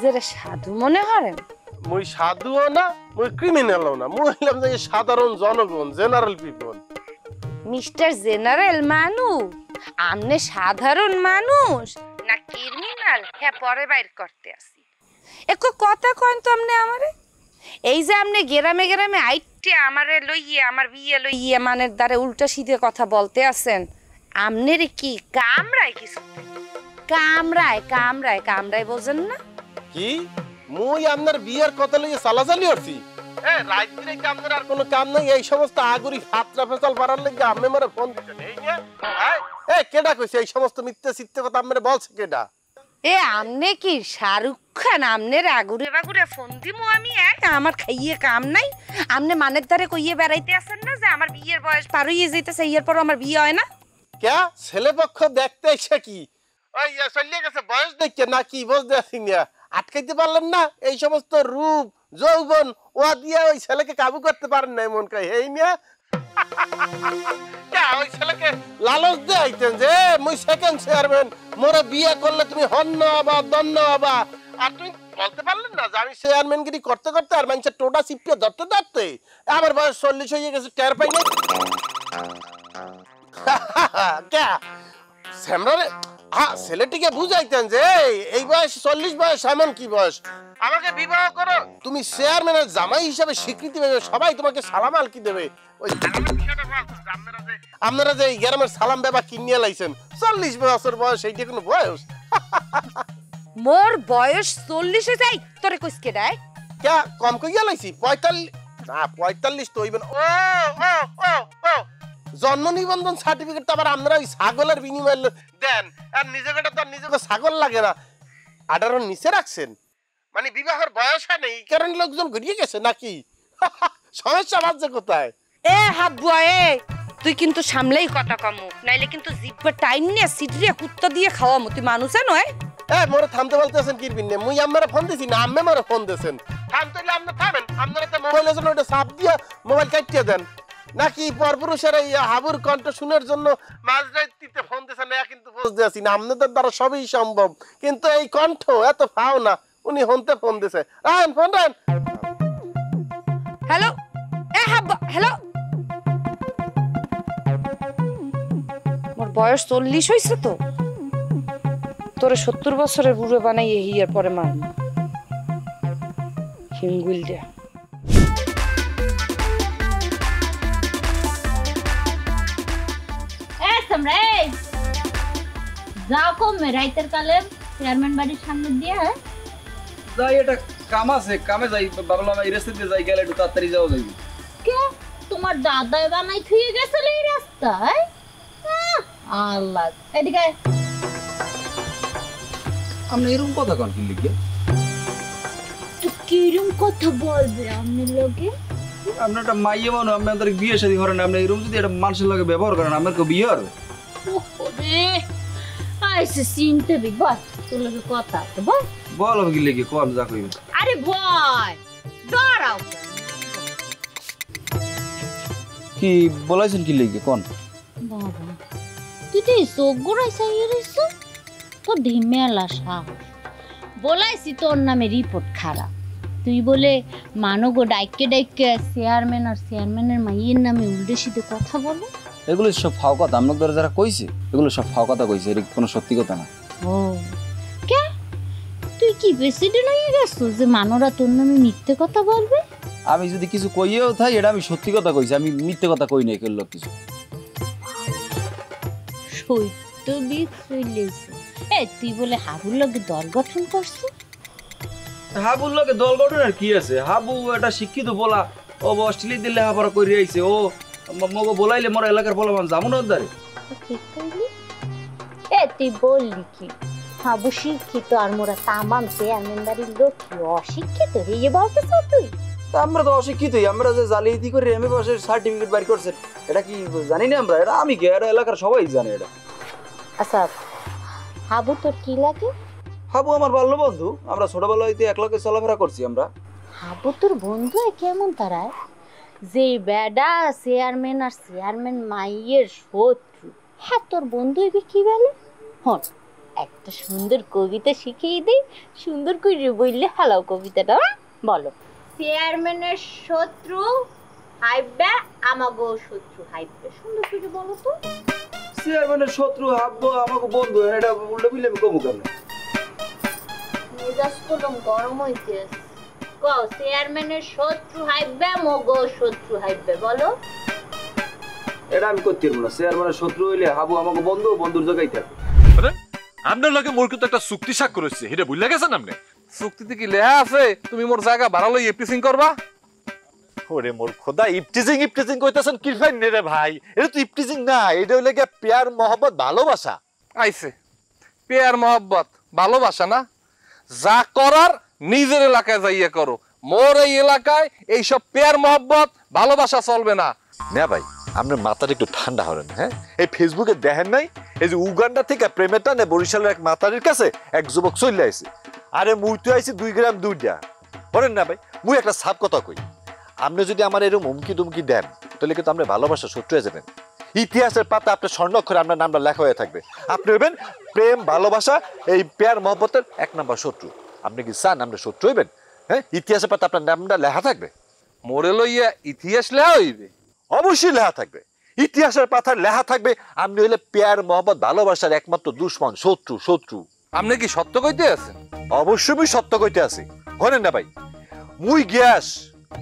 নিজেরে সাধু মনে করেন? মুই সাধুও না মুই ক্রিমিনালও না, মুই হইলাম যে সাধারণ জনগণ, জেনারেল পিপল। মিস্টার জেনারেল মানু, আমনে সাধারণ মানুষ না ক্রিমিনাল হ্যাঁ পরে বাইর করতে আসি। একটু কথা কন তো আমনে আমারে। এই যে আমনে গেরামে গেরামে আইটে আমারে লইয়ে আমার বিয়ে লইয়ে মানের দ্বারে উল্টা সিধে কথা বলতে আছেন, আমনের কি কামরায় কিছু? কামরায় কামরায় কামরায় বোঝেন না? কি মুই আপনার বিয়ের কথা লইয়ে চালাচালি করছি? রাত্রে কি আপনার আর কোনো কাম নাই? এই সমস্ত আগুরি ফাতরা ফেসাল পারার লেগে আপনি মারে ফোন দিচ্ছেন? এই নিয়ে কেডা কইছে এই সমস্ত মিথ্যে সিথ্যে কথা আপনারে বলছে কেডা? আমনে কি শাহরুখ খান? আমনের আগুরে বাগুরে ফোন দিমু আমি? আমার খাইয়ে কাম নাই? আমনে মানের দ্বারে কইয়ে বেড়াইতে আছেন না যে আমার বিয়ের বয়স পার হইয়ে যাইতেছে, এর পর আমার বিয়ে হয় না? কে ছেলে পক্ষ দেখতে এসে কি ওই চলিয়ে গেছে বয়স দেখে না কি বুঝতে আসি না? আটকাইতে পারলেন না? এই সমস্ত রূপ যৌবন ও দিয়ে ওই ছেলেকে কাবু করতে পারেন না এমন কই? এই নিয়ে ওই ছেলেকে লালচ দিয়ে আইতেন যে মুই সেকেন্ড চেয়ারম্যান, মোরে বিয়ে করলে তুমি হন্য হবা দন্য হবা, আর তুমি বলতে পারলেন না যে আমি চেয়ারম্যানগিরি করতে করতে আর মানুষের টোটা চিপকে ধরতে ধরতে আমার বয়স 40 হয়ে গেছে, টের পাই না? ছেলেটিকে বুঝাইতেন যে এই বয়স 40 বয়স এমন কি বয়স, আমাকে বিবাহ করো, তুমি চেয়ারম্যানের জামাই হিসাবে স্বীকৃতি পাবে, সবাই তোমাকে সালাম আলকি দেবে। ওই আপনারা যে এই গ্রামের সালাম বেবা কিনিয়ে লাইছেন, 40 বছর বয়স, এইটা কোনো বয়স? মোর বয়স 40 হয়ে যায় তোরে কইস কে দেয়? কে কম কইয়া লাইছি? 45 না 45 তো হইবেন। ও ও ও ও জন্ম নিবন্ধন সার্টিফিকেট তো আবার আপনারা ওই ছাগলের বিনিময়ে দেন, আর নিজেকে তো নিজেকে ছাগল লাগে না, 18 নিচে রাখছেন, মানে বিবাহের বয়স হয় না, এই কারণে লোকজন ঘুরিয়ে গেছে নাকি? সমস্যা বাজছে কোথায়? হাব্বু তুই কিন্তু সামলেই কথা কমু, নাইলে কিন্তু জিব্বা টাইম নিয়ে সিটরিয়া কুত্তা দিয়ে খাওয়ামু। তুই মানুষে নয়? মোরে থামতে বলতেছেন কি বিন্নে? মুই আমারে ফোন দিছি না আম্মে মোরে ফোন দেন? থামতে হইলে আপনি থামেন, আপনারা তো মোবাইলের জন্য ওটা চাপ দিয়ে মোবাইল কাটিয়ে দেন, নাকি পরপুরুষের এই হাবুর কণ্ঠ শুনের জন্য মাঝরাইতে ফোন দিয়েছেন? কিন্তু বুঝতে আছি না, আপনাদের দ্বারা সবই সম্ভব, কিন্তু এই কণ্ঠ এত ফাও না। উনি হনতে ফোন দিছে, রান ফোন রান। হ্যালো হাব্বা, হ্যালো। মোর বয়স 40 হইছে তো, তোরে 70 বছরের বুড়ো বানাইয়ে হিয়ার পরে মারমু হিমগুল দিয়া। যাও কমে রাইতের কালে চেয়ারম্যান বাড়ির সামনে দিয়ে যাই, এটা কাম আছে, কামে যাই, ভাবলাম এই রাস্তা দিয়ে যাই, গেলে একটু তাড়াতাড়ি যাওয়া যাইবে। কে তোমার দাদাই বানাই থুয়ে গেছিল এই রাস্তায়? আল্লাহ, এদিকে আপনি এরকম কথা কন কি লিখে? তো কিরম কথা বলবে আপনি লোকে? আপনার একটা মাইয়ে মানুষ, আপনি আমাদের বিয়ে শাদী করেন, আপনি এরকম যদি একটা মানুষের লগে ব্যবহার করেন, আপনার কেউ বিয়ে হবে? ওরে আইসে চিনতে বি বল, তোর লগে কথা আছে বল। বল আমি কি লিখে কোন যা কইবে? আরে ভয় ডরাও কি বলাইছেন কি লিখে কোন? বাবা তুই তো চোখ গোড়াই চাইয়ে রইছ, তোর ঢিমেলা সাহস। বলাইছি তোর নামে রিপোর্ট খারাপ, তুই বলে মানগো ডাইকে ডাইকে চেয়ারম্যান আর চেয়ারম্যানের মাইয়ের নামে উল্টে সিধে কথা বলো। এগুলো সব ফাও কথা, আপনার ধরে যারা কইছে এগুলো সব ফাও কথা কইছে, এর কোনো সত্যি কথা না। ও কে তুই কি প্রেসিডেন্ট হয়ে গেছো যে মানুরা তোর নামে মিথ্যে কথা বলবে? আমি যদি কিছু কইয়েও থাই, এটা আমি সত্যি কথা কইছি, আমি মিথ্যে কথা কই নাই কেউ কিছু। সত্যবিদ চলেছে। তুই বলে হাবুর লগে দল গঠন করছো? হাবুর লগে দল গঠন আর কি আছে? হাবু একটা শিক্ষিত বলা, ও অস্ট্রেলিয়া দিল্লি হাফারা করে আইছে, ও মগো বলাইলে মোর এলাকার বলা মানুষ যাবো না ওদারে। ঠিক কইলি। তুই বললি কি হাবু শিক্ষিত আর মোরা তামাম চেয়ারম্যান বাড়ির লোক কি অশিক্ষিত হয়ে বলতেছ তুই? আমরা তো অশিক্ষিতই, আমরা যে জালিয়াতি করে এমএ পাসের সার্টিফিকেট বাইর করছেন, এটা কি জানি না আমরা? এটা আমি কি, এটা এলাকার সবাই জানে এটা। আচ্ছা হাবু তোর কি লাগে? হাবু আমার ভালো বন্ধু, আমরা ছোটবেলা হইতে একলগে চলাফেরা করছি আমরা। হাবু তোর বন্ধু কেমন তারায়? যে বেডা চেয়ারম্যান আর চেয়ারম্যান মাইয়ের শত্রু, হ্যাঁ তোর বন্ধু হইবে কি বলে? হন একটা সুন্দর কবিতা শিখিয়ে দিই, সুন্দর করে বললে হালাও কবিতাটা। বলো, চেয়ারম্যানের শত্রু হাইবে আমাগো শত্রু হাইবে, সুন্দর করে বলো তো। চেয়ারম্যানের শত্রু হাব্বো আমাকে বন্ধু, এটা উল্টা বিলে আমি কমু কেমন? মেজাজ কলম গরম হইতে কও, চেয়ারম্যানের শত্রু হাইবে মগো শত্রু হাইবে, বলো। এটা আমি করতে পারবো না। চেয়ারম্যানের শত্রু হইলে হাবু আমাকে বন্ধু, বন্ধুর জায়গায় থাকে। আপনার লগে মোর কিন্তু একটা চুক্তি স্বাক্ষর হয়েছে, এটা ভুলে গেছেন আপনি? চুক্তিতে কি লেখা আছে তুমি মোর জায়গা ভাড়া লই এফটিসিং করবা? ওরে মোর খোদা, ইপটিজিং কইতাছেন কি ফাইন রে ভাই? এটা তো ইপটিজিং না, এটা হইলে গিয়া প্যার মহব্বত ভালোবাসা। আইছে পেয়ার মহব্বত ভালোবাসা না, যা করার নিজের এলাকায় যাইয়া করো। মোর এই এলাকায় এইসব পেয়ার মহব্বত ভালোবাসা চলবে না। না ভাই, আপনার মাথাটা একটু ঠান্ডা হলেন। হ্যাঁ, এই ফেসবুকে দেখেন নাই, এই যে উগান্ডা থেকে প্রেমের টানে বরিশালের এক মাতারির কাছে এক যুবক চলে আইছে। আরে মুই তো আইছি 2 গ্রাম দুইটা, বলেন না ভাই? মুই একটা সাপ কথা কই, আপনি যদি আমার এরকম হুমকি দুমকি দেন তাহলে কিন্তু আমরা ভালোবাসা শত্রু হয়ে যাবেন। ইতিহাসের পাতা আপনার স্বর্ণাক্ষরে আপনার নামটা লেখা হয়ে থাকবে। আপনি হইবেন প্রেম ভালোবাসা এই প্যার মহব্বতের 1 নম্বর শত্রু। আপনি কি চান আমরা শত্রু হইবেন? হ্যাঁ, ইতিহাসের পাতা আপনার নামটা লেখা থাকবে। মোরে লইয়া ইতিহাস লেখা হইবে? অবশ্যই লেখা থাকবে, ইতিহাসের পাতায় লেখা থাকবে আপনি হইলে প্যার মহব্বত ভালোবাসার একমাত্র দুশ্মন, শত্রু। আপনি কি সত্য কইতে আছেন? অবশ্যই মুই সত্য কইতে আছি। হলেন না ভাই, মুই গ্যাস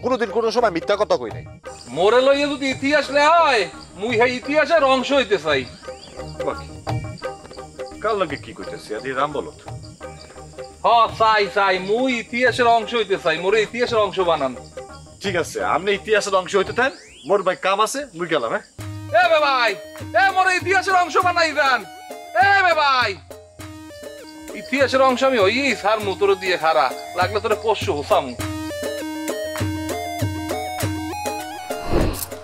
কোনোদিন কোনো সময় মিথ্যা কথা কই নাই। মোরে লইয়া যদি ইতিহাস লেখা হয়, মুই সেই ইতিহাসের অংশ হইতে চাই। কার লগে কি কইতেছি আদি রাম বলত? চাই মুই ইতিহাসের অংশ হইতে চাই, মোরে ইতিহাসের অংশ বানান। ঠিক আছে, আপনি ইতিহাসের অংশ হইতে থাকেন, মোর ভাই কাম আছে, মুই গেলাম। হ্যাঁ এ বে ভাই, এ মোরে ইতিহাসের অংশ বানাই দেন। এ বে ভাই, ইতিহাসের অংশ আমি হই স্যার মুতর দিয়ে খারা লাগলে তোরে পশু হোসামু।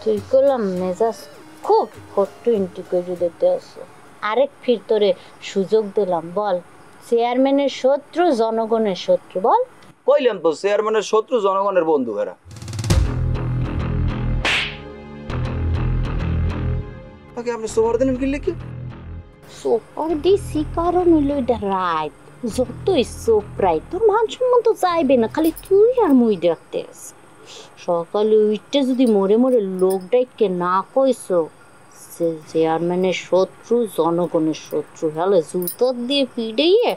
তুই করলাম মেজাজ খুব ফটো ইন্টি করে দিতে আসো। আরেক ফির তোরে সুযোগ দিলাম, বল চেয়ারম্যানের শত্রু জনগণের শত্রু, বল। কইলাম তো চেয়ারম্যানের শত্রু জনগণের বন্ধু। এরা ওকে আপনি সোভার দিলেন কি লিখে? সোপার দিছি কারণ হইলো এটা রাত, যতই সোপ রাত তোর মান সম্মান তো চাইবে না, খালি তুই আর মুই দেখতে আসি। সকালে উইটে যদি মোরে মোরে লোক ডাইকে না কইছো সে চেয়ারম্যানের শত্রু জনগণের শত্রু, হলে জুতোর দিয়ে পিড়িয়ে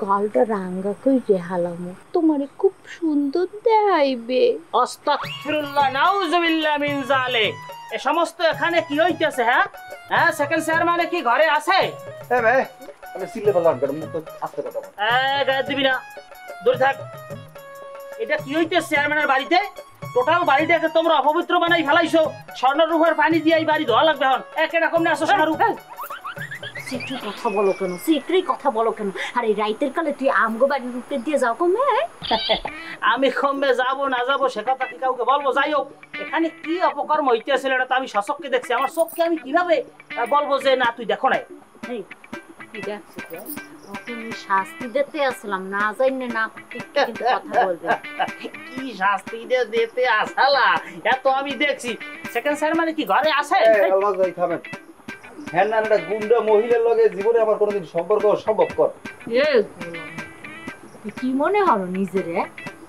গালটা রাঙ্গা কইরে হালামো, তোমারে খুব সুন্দর দেখাইবে। আস্তাগফিরুল্লাহ নাউযুবিল্লাহ মিন যালিক। এই সমস্ত এখানে কি হইতেছে? হ্যাঁ, সেকেন্ড চেয়ারম্যান কি ঘরে আছে? এ ভাই আপনি সিলে বললাম কেন? মুখ তো আস্তে কথা বল। গায়ে দিবি না, দূরে থাক। এটা কি হইতেছে চেয়ারম্যানের বাড়িতে? টোটাল বাড়িটাকে তোমরা অপবিত্র বানাই ফেলাইছো। স্বর্ণরূপের পানি দিয়ে এই বাড়ি ধোয়া লাগবে। এখন একরকম না আসো স্বর্ণরূপ। সিক্রি কথা বলো কেন, সিক্রি কথা বলো কেন? আর এই রাইতের কালে তুই আমগো বাড়ির রুটে দিয়ে যাও কমে? আমি কমবে যাবো না যাবো সে কথা কি কাউকে বলবো? যাই হোক, এখানে কি অপকর্ম হইতেছিল এটা তো আমি সচক্ষে দেখছি। আমার চোখকে আমি কিভাবে বলবো যে না তুই দেখো নাই? কি দেখছি শাস্তি দিতে আসলাম, না জানি না কিন্তু কথা বলবে। কি শাস্তি দিতে আসালা? এত আমি দেখছি। সেকেন্ড চেয়ারম্যান কি ঘরে আছে? আল্লাহ ভাই থামেন। হ্যাঁ না, একটা গুন্ডা মহিলার লগে জীবনে আমার কোনোদিন সম্পর্ক সম্ভব কর। তুই কি মনে হলো নিজেরে?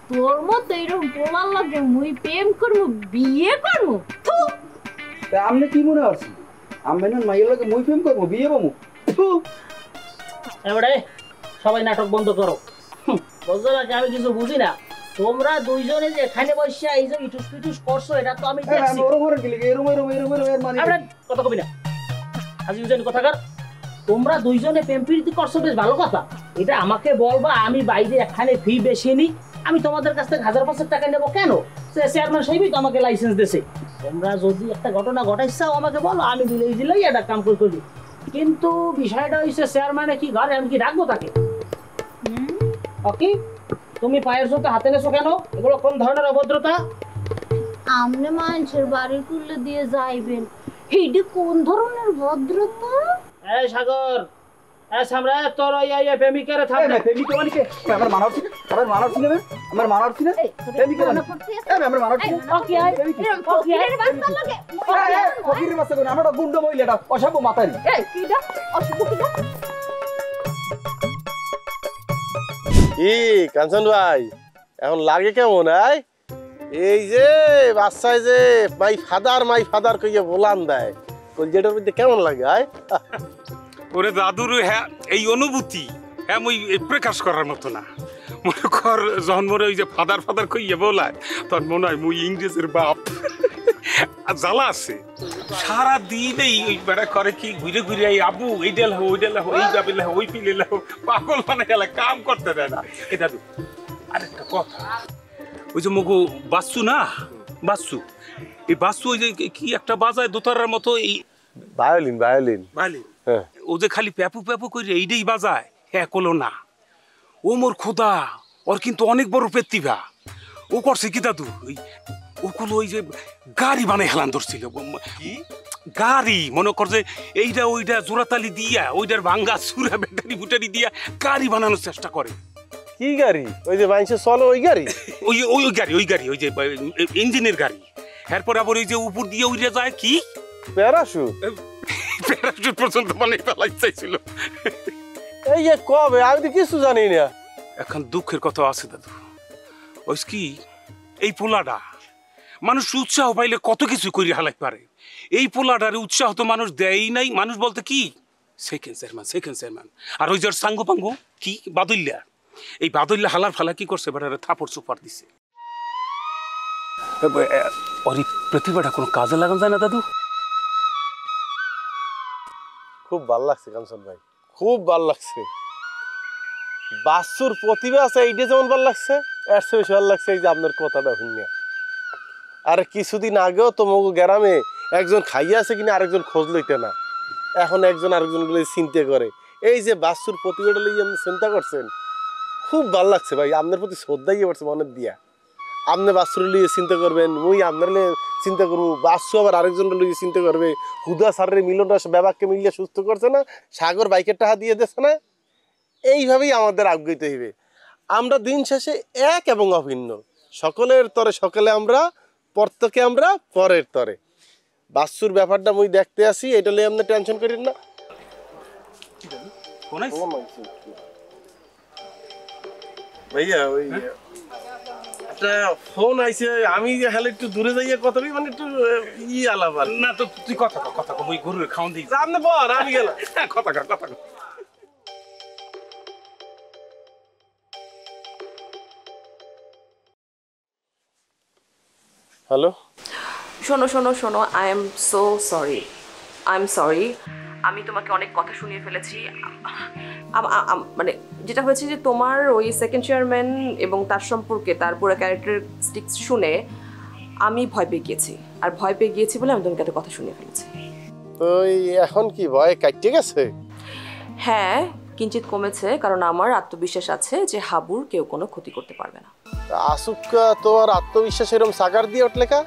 তোর মতো এরকম বলার লাগে মুই প্রেম করবো, বিয়ে করবো? তা আপনি কি মনে হচ্ছে আমি না মাইয়ের লগে মুই প্রেম করবো, বিয়ে পাবো? এবারে সবাই নাটক বন্ধ করো। বুঝছো না আমি কিছু বুঝি না। তোমরা দুইজনে যে এখানে বসিয়া এই যে ইটুস পিটুস করছো এটা তো আমি দেখছি। কথা কবি না হাজি হুজেন কথাকার। তোমরা দুইজনে প্রেম প্রীতি করছো, বেশ ভালো কথা। এটা আমাকে বলবা, আমি বাইরে এখানে ফি বেশি নি, আমি তোমাদের কাছ থেকে 1000-500 টাকা নেবো কেন? চেয়ারম্যান সাহেবই তো আমাকে লাইসেন্স দিয়েছে। তোমরা যদি একটা ঘটনা ঘটাইছাও আমাকে বলো, আমি দিলেই এটা কাম করে করি। কিন্তু বিষয়টা হইছে চেয়ারম্যানে কি ঘরে আমি কি রাখবো তাকে? ওকে, তুমি পায়ের জুতো হাতে নেছো কেন? এগুলো কোন ধরনের অভদ্রতা? আমনে মানুষের বাড়ির তুলে দিয়ে যাইবেন, এইটা কোন ধরনের ভদ্রতা? এই সাগর, এই সামরা, তোর এই প্রেমিকারে থাকবে। প্রেমিকা মানে কি? আমার মানার ছিল, আমার মানার ছিল না, আমার মানার ছিল। প্রেমিকা মানে আমার মানার ছিল। ওকে আই, ওকে আই, ফকিরের বাচ্চা করে আমরা গুন্ডা মহিলাটা অসভ্য মাতারি। এই কিডা অসুখ কিডা? কি কাঞ্চন ভাই এখন লাগে কেমন? এই যে বাচ্চায় যে মাই ফাদার কইয়ে বলান দেয়, কলজেটার মধ্যে কেমন লাগে? ওরে দাদুর হ্যাঁ এই অনুভূতি হ্যাঁ মই প্রকাশ করার মতো না। মনে কর যখন মনে ওই যে ফাদার কইয়ে বলায় তখন মনে হয় মুই ইংরেজের বাপ। আর জ্বালা আছে সারা দিনেই ওই বেড়া করে কি ঘুরে ঘুরে এই আবু এই ডেল হো ওই ডেল হো এই যাবে লেহ ওই পিলে লেহ পাগল মানে গেলে কাম করতে দেয় না। এ দাদু আরেকটা কথা, ওই যে মগু বাসু না বাসু, এই বাসু ওই যে কি একটা বাজায় দোতারার মতো এই ভায়োলিন হ্যাঁ ও যে খালি প্যাপু প্যাপু করে এইটাই বাজায়, হ্যাঁ কলো না ও মোর খোদা ওর কিন্তু অনেক বড় প্রতিভা। ও করছে কি দাদু ওই ওগুলো ওই যে গাড়ি বানাই হেলান ধরছিল, গাড়ি মনে কর যে এইটা ওইটা জোড়াতালি দিয়া ওইটার ভাঙ্গা চুরা ব্যাটারি বুটারি দিয়া গাড়ি বানানোর চেষ্টা করে। কি গাড়ি? ওই যে মানুষে চলে ওই গাড়ি? ওই গাড়ি ওই যে ইঞ্জিনের গাড়ি। এরপর আবার ওই যে উপর দিয়ে উড়ে যায় কি প্যারাশুট পর্যন্ত বানাই ফেলাই চাইছিল। এই যে কবে? আমি তো কিছু জানি না। এখন দুঃখের কথা আছে দাদু, ওই কি এই পোলাটা মানুষ উৎসাহ পাইলে কত কিছু করে হালাই পারে, এই পোলাটারে উৎসাহ তো মানুষ দেয়ই নাই। মানুষ বলতে কি সেকেন্ড চেয়ারম্যান আর ওই যে সাঙ্গু পাঙ্গু কি বাদুল্লা, এই বাদুল্লা হালার ফালা কি করছে বেটারে থাপড় চুপার দিছে। ওর এই প্রতিভাটা কোনো কাজে লাগান যায় না দাদু? খুব ভাল লাগছে কাঞ্চন ভাই, খুব ভাল লাগছে। বাসুর প্রতিভা আছে এইটা যেমন ভাল লাগছে, এর চেয়ে বেশি ভাল লাগছে এই যে আপনার কথাটা শুনিয়া। আর কিছুদিন আগেও তো মগু গ্রামে একজন খাইয়া আছে কিনা আরেকজন খোঁজ লইতে না, এখন একজন আরেকজন গুলো চিন্তা করে। এই যে বাসুর প্রতিভাটা লইয়া আপনি চিন্তা করছেন, খুব ভাল লাগছে ভাই। আপনার প্রতি শ্রদ্ধা ইয়ে পড়ছে মনের দিয়া। আপনি বাসুর লইয়ে চিন্তা করবেন, মুই আপনার চিন্তা করবো, বাসু আবার আরেকজনের লইয়ে চিন্তা করবে। হুদা সারের মিলনটা ব্যাপারকে মিলিয়ে সুস্থ করছে না, সাগর বাইকের টাকা দিয়ে দিচ্ছে না। এইভাবেই আমাদের আগ্রহিত হইবে। আমরা দিন শেষে এক এবং অভিন্ন, সকলের তরে সকলে আমরা, প্রত্যেকে আমরা পরের তরে। বাসুর ব্যাপারটা মুই দেখতে আসি, এটা লইয়ে আপনি টেনশন করেন না। ভাইয়া ওই একটা ফোন আইছে, আমি হেলে একটু দূরে যাইয়া কথা মানে একটু আলাপ আর না তো তুই কথা ওই গরুর খাওয়ান দিই আপনি বল, আমি গেলাম। কথা কর। হ্যালো, শোনো আই এম সরি আমি তোমাকে অনেক কথা শুনিয়ে ফেলেছি। মানে যেটা হয়েছে যে তোমার ওই সেকেন্ড চেয়ারম্যান এবং তার সম্পর্কে তার পুরো ক্যারেক্টারিস্টিক্স শুনে আমি ভয় পেয়ে গিয়েছি বলে আমি তোমাকে একটা কথা শুনিয়ে ফেলেছি। তো এখন কি ভয় কাটতে গেছে? হ্যাঁ কিঞ্চিত কমেছে, কারণ আমার আত্মবিশ্বাস আছে যে হাবুর কেউ কোনো ক্ষতি করতে পারবে না। আসুকা তোমার আত্মবিশ্বাস এরকম সাগার দিয়ে উঠলে কা?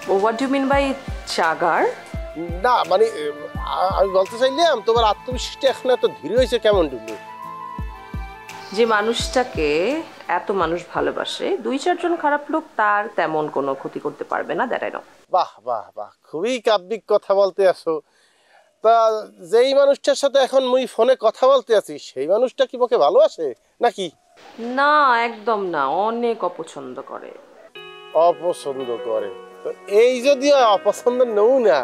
হোয়াট ডু মিন বাই চাগার? না মানে আমি বলতে চাইলাম তোমার আত্মবিশ্বাসটা এখন এত ধীরে হয়েছে কেমন টুকু? যে মানুষটাকে এত মানুষ ভালোবাসে, 2-4 জন খারাপ লোক তার তেমন কোনো ক্ষতি করতে পারবে না, দ্যাট আই নো। বাহ, খুবই কাব্যিক কথা বলতে আসো। তা যেই মানুষটার সাথে এখন মুই ফোনে কথা বলতে আছি, সেই মানুষটা কি মোকে ভালোবাসে নাকি? না একদম না, অনেক অপছন্দ করে। অপছন্দ করে? তো এই যদি অপছন্দ নেও না,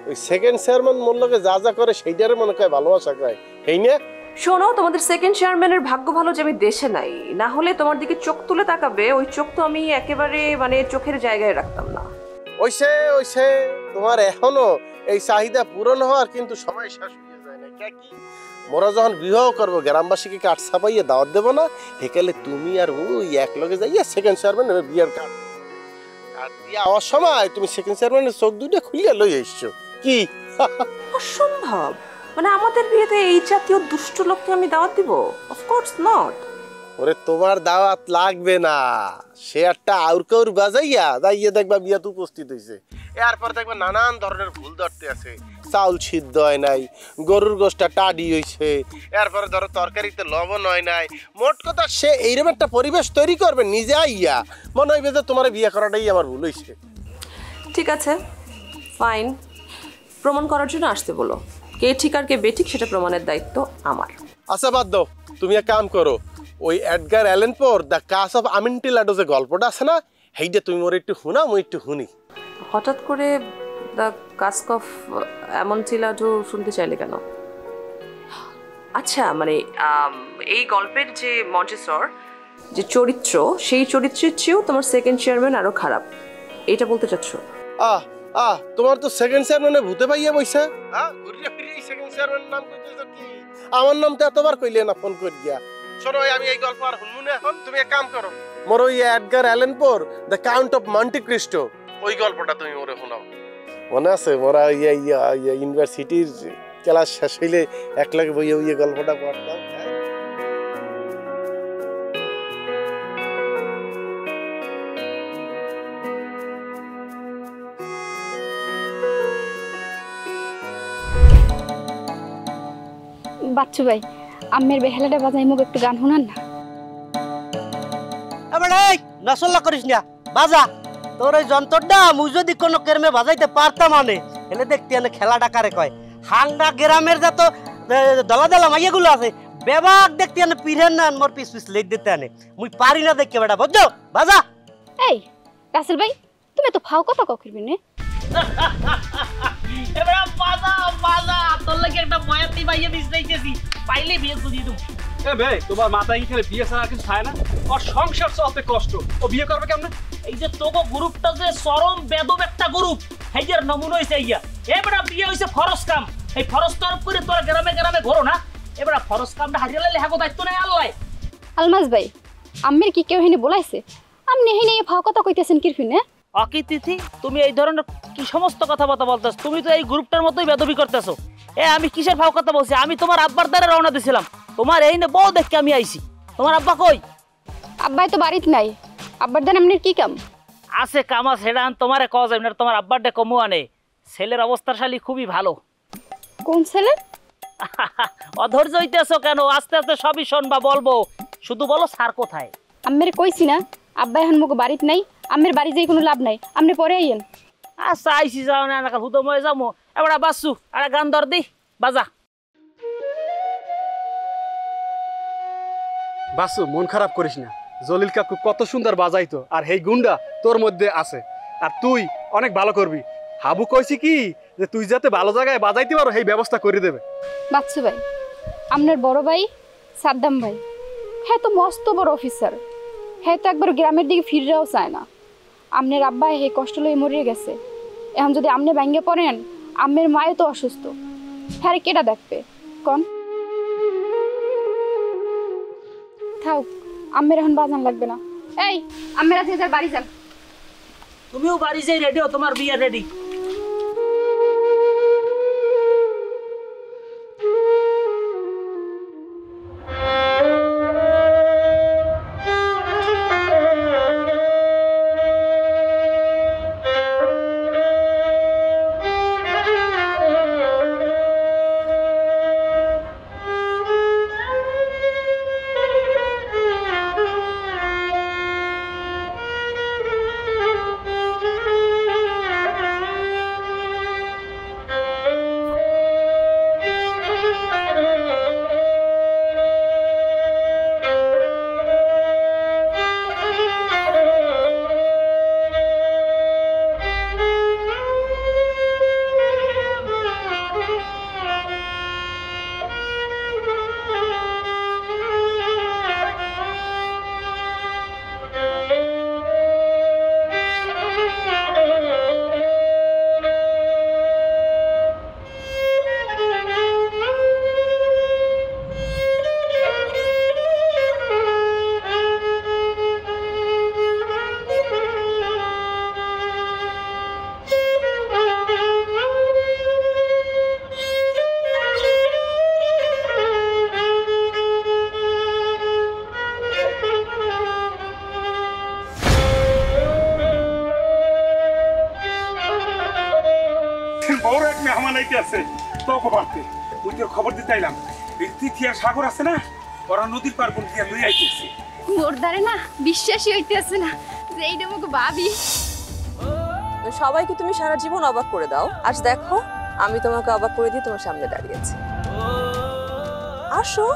ওই সেকেন্ড চেয়ারম্যান মোল্লাকে যা করে সেইটারে মনে হয় ভালোবাসা কয়, এই না? শোনো, তোমাদের সেকেন্ড চেয়ারম্যানের ভাগ্য ভালো যে আমি দেশে নাই, না হলে তোমার দিকে চোখ তুলে তাকাবে, ওই চোখ তো আমি একেবারে মানে চোখের জায়গায় রাখতাম না। ওইসে তোমার এখনো এই চাহিদা পূরণ হওয়ার কিন্তু সময় শেষ হয়ে যায় না। কি মোরা যখন বিবাহ করবো গ্রামবাসীকে কাঠ ছাপাইয়ে দাওয়াত দেবো না, হেকালে তুমি আর ওই এক লগে যাইয়া সেকেন্ড চেয়ারম্যান বিয়ের কাঠ দিয়ে আওয়ার সময় তুমি সেকেন্ড চেয়ারম্যানের চোখ দুইটা খুলিয়া লই এসছো। কি অসম্ভব! মানে আমাদের বিয়েতে এই জাতীয় দুষ্ট লোককে আমি দাওয়াত দিব? Of course not. ওরে তোমার দাওয়াত লাগবে না, সে একটা আউর বাজাইয়া যাইয়া দেখবা বিয়াতে উপস্থিত হয়েছে। এরপর দেখবা নানান ধরনের ভুল ধরতে আছে, চাউল সিদ্ধ হয় নাই, গরুর গোশটা টাডি হয়েছে, এরপরে ধরো তরকারিতে লবণ হয় নাই। মোট কথা সে এইরকম একটা পরিবেশ তৈরি করবে নিজে আইয়া, মনে হইবে যে তোমার বিয়ে করাটাই আমার ভুল হয়েছে। ঠিক আছে, ফাইন, প্রমাণ করার জন্য আসতে বলো। কে ঠিক আর কে বেঠিক সেটা প্রমাণের দায়িত্ব আমার। আচ্ছা বাদ দাও, তুমি এক কাম করো, ওই এডগার অ্যালেন পোর দ্য কাস অফ আমিনটিলাডো যে গল্পটা আছে না, সেইটা তুমি মোর একটু শুনা, মই একটু শুনি। হঠাৎ করে দ্য কাস্ক অফ অ্যামন্টিলাডো শুনতে চাইলে কেন? আচ্ছা মানে এই গল্পের যে মন্টেসর যে চরিত্র, সেই চরিত্রের চেয়েও তোমার সেকেন্ড চেয়ারম্যান আরো খারাপ, এটা বলতে চাচ্ছ? তোমার তো সেকেন্ড চেয়ারম্যানে ভূতে পাইয়া বইছে। ঘুরিয়ে ফিরিয়ে সেকেন্ড চেয়ারম্যান নাম কইতেছো কি? আমার নাম তো এতবার কইলে না ফোন করি গিয়া। শোনো আমি এই গল্প আর শুনবো না এখন, তুমি এক কাম করো, মোর ওই এডগার অ্যালেন পোর the Count of Monte Cristo ওই গল্পটা তুমি ওরে শোনাও। মনে আছে মোরা ইউনিভার্সিটির ক্লাস শেষ হইলে একলাগে বইয়ে বইয়ে গল্পটা পড়তাম। বাচ্চু ভাই, আম্মের বেহালাটা বাজাই মুখ একটু গান শোনান না। এবার এই নসল্লা করিস না, বাজা তোর ওই যন্ত্রটা মুই যদি কোনো কেরমে বাজাইতে পারতাম আনে হেলে দেখতে আনে খেলাটা কারে কয়। হাংরা গ্রামের যত দলা দলা মাইয়াগুলো আছে বেবাক দেখতে আনে পিরেন না মোর পিস পিস লেট দিতে আনে, মুই পারি না দেখতে বেটা, বুঝছো? বাজা। এই রাসেল ভাই, তুমি তো ফাও কথা কইবি না। এবার বাজা বাজা, তোর লাগি একটা বয়াতি বাইয়ে দিস দেইতেছি, পাইলে বিয়ে করিয়ে দেব। এ ভাই তোমার মাথায় কি খালি বিয়ে ছাড়া কিছু থাকে না? ওর সংসার চলতে কষ্ট, ও বিয়ে করবে কেমনে? এই যে তোগো গ্রুপটা যে চরম বেদব একটা গ্রুপ, হেইয়ার নমুনা হইছে ইয়া। এবারে বিয়ে হইছে ফরজ কাম, এই ফরজ তরফ করে তোর গ্রামে গ্রামে ঘোরো না, এবারে ফরজ কামটা হারিয়ে লাইলে হাগো দায়িত্ব নাই আল্লাহ। আলমাজ ভাই, আম্মের কি কেউ হেনে বলাইছে? আপনি হেনে ফাও কথা কইতেছেন কিরফি না? অকিতিথি, তুমি এই ধরনের কি সমস্ত কথাবার্তা বলতেছ? তুমি তো এই গ্রুপটার মতোই বেদবি করতেছো। আমি কিসের ফাও কথা বলছি? আমি তোমার আব্বার দ্বারা রওনা দিছিলাম, তোমার এই নে বউ দেখে আমি আইছি। তোমার আব্বা কই? আব্বাই তো বাড়িতে নাই। আব্বার দেন আপনার কি কাম? আছে কাম আছে, সেটা তোমারে কওয়া যাবে না। তোমার আব্বার ডে কমু আনে, ছেলের অবস্থার শালি খুবই ভালো। কোন ছেলে? অধৈর্য হইতেছো কেন? আস্তে আস্তে সবই শুনবা, বলবো। শুধু বলো স্যার কোথায়? আম্মের কইছি না আব্বা এখন মুখ বাড়িতে নাই, আম্মের বাড়ি যাই কোনো লাভ নাই, আপনি পরে আইয়েন। আচ্ছা আইসি, যাও না কাল হুদময়ে যাবো। এবার বাসু আর গান ধর দি, বাজা। বাসু মন খারাপ করিস না, জলিল কাকু কত সুন্দর বাজাইতো, আর এই গুন্ডা তোর মধ্যে আছে, আর তুই অনেক ভালো করবি। হাবু কইছি কি যে তুই যাতে ভালো জায়গায় বাজাইতে পারো এই ব্যবস্থা করে দেবে। বাচ্চু ভাই, আপনার বড় ভাই সাদ্দাম ভাই, হ্যাঁ তো মস্ত বড় অফিসার, হ্যাঁ তো একবার গ্রামের দিকে ফিরতেও চায় না। আপনার আব্বা হে কষ্ট লই মরিয়ে গেছে, এখন যদি আপনি ভেঙে পড়েন, আম্মের মাও তো অসুস্থ, হ্যাঁ কেটা দেখবে কন? থাক, আম্মের এখন বাজান লাগবে না। এই আম্মের আছে যার বাড়ি যান। তুমিও বাড়ি যাই রেডি, তোমার বিয়ে রেডি। বড় এক মেহমান আইতে আছে তোকে পারতে, ওই তোর খবর দিতে আইলাম। এই তিথি আর সাগর আছে না, ওরা নদীর পার কোন দিয়ে লই আইতেছে। মোর দ্বারে না বিশ্বাসই হইতেছে না যে এইটা মুখ ভাবি। সবাইকে তুমি সারা জীবন অবাক করে দাও, আজ দেখো আমি তোমাকে অবাক করে দিয়ে তোমার সামনে দাঁড়িয়েছি। আসো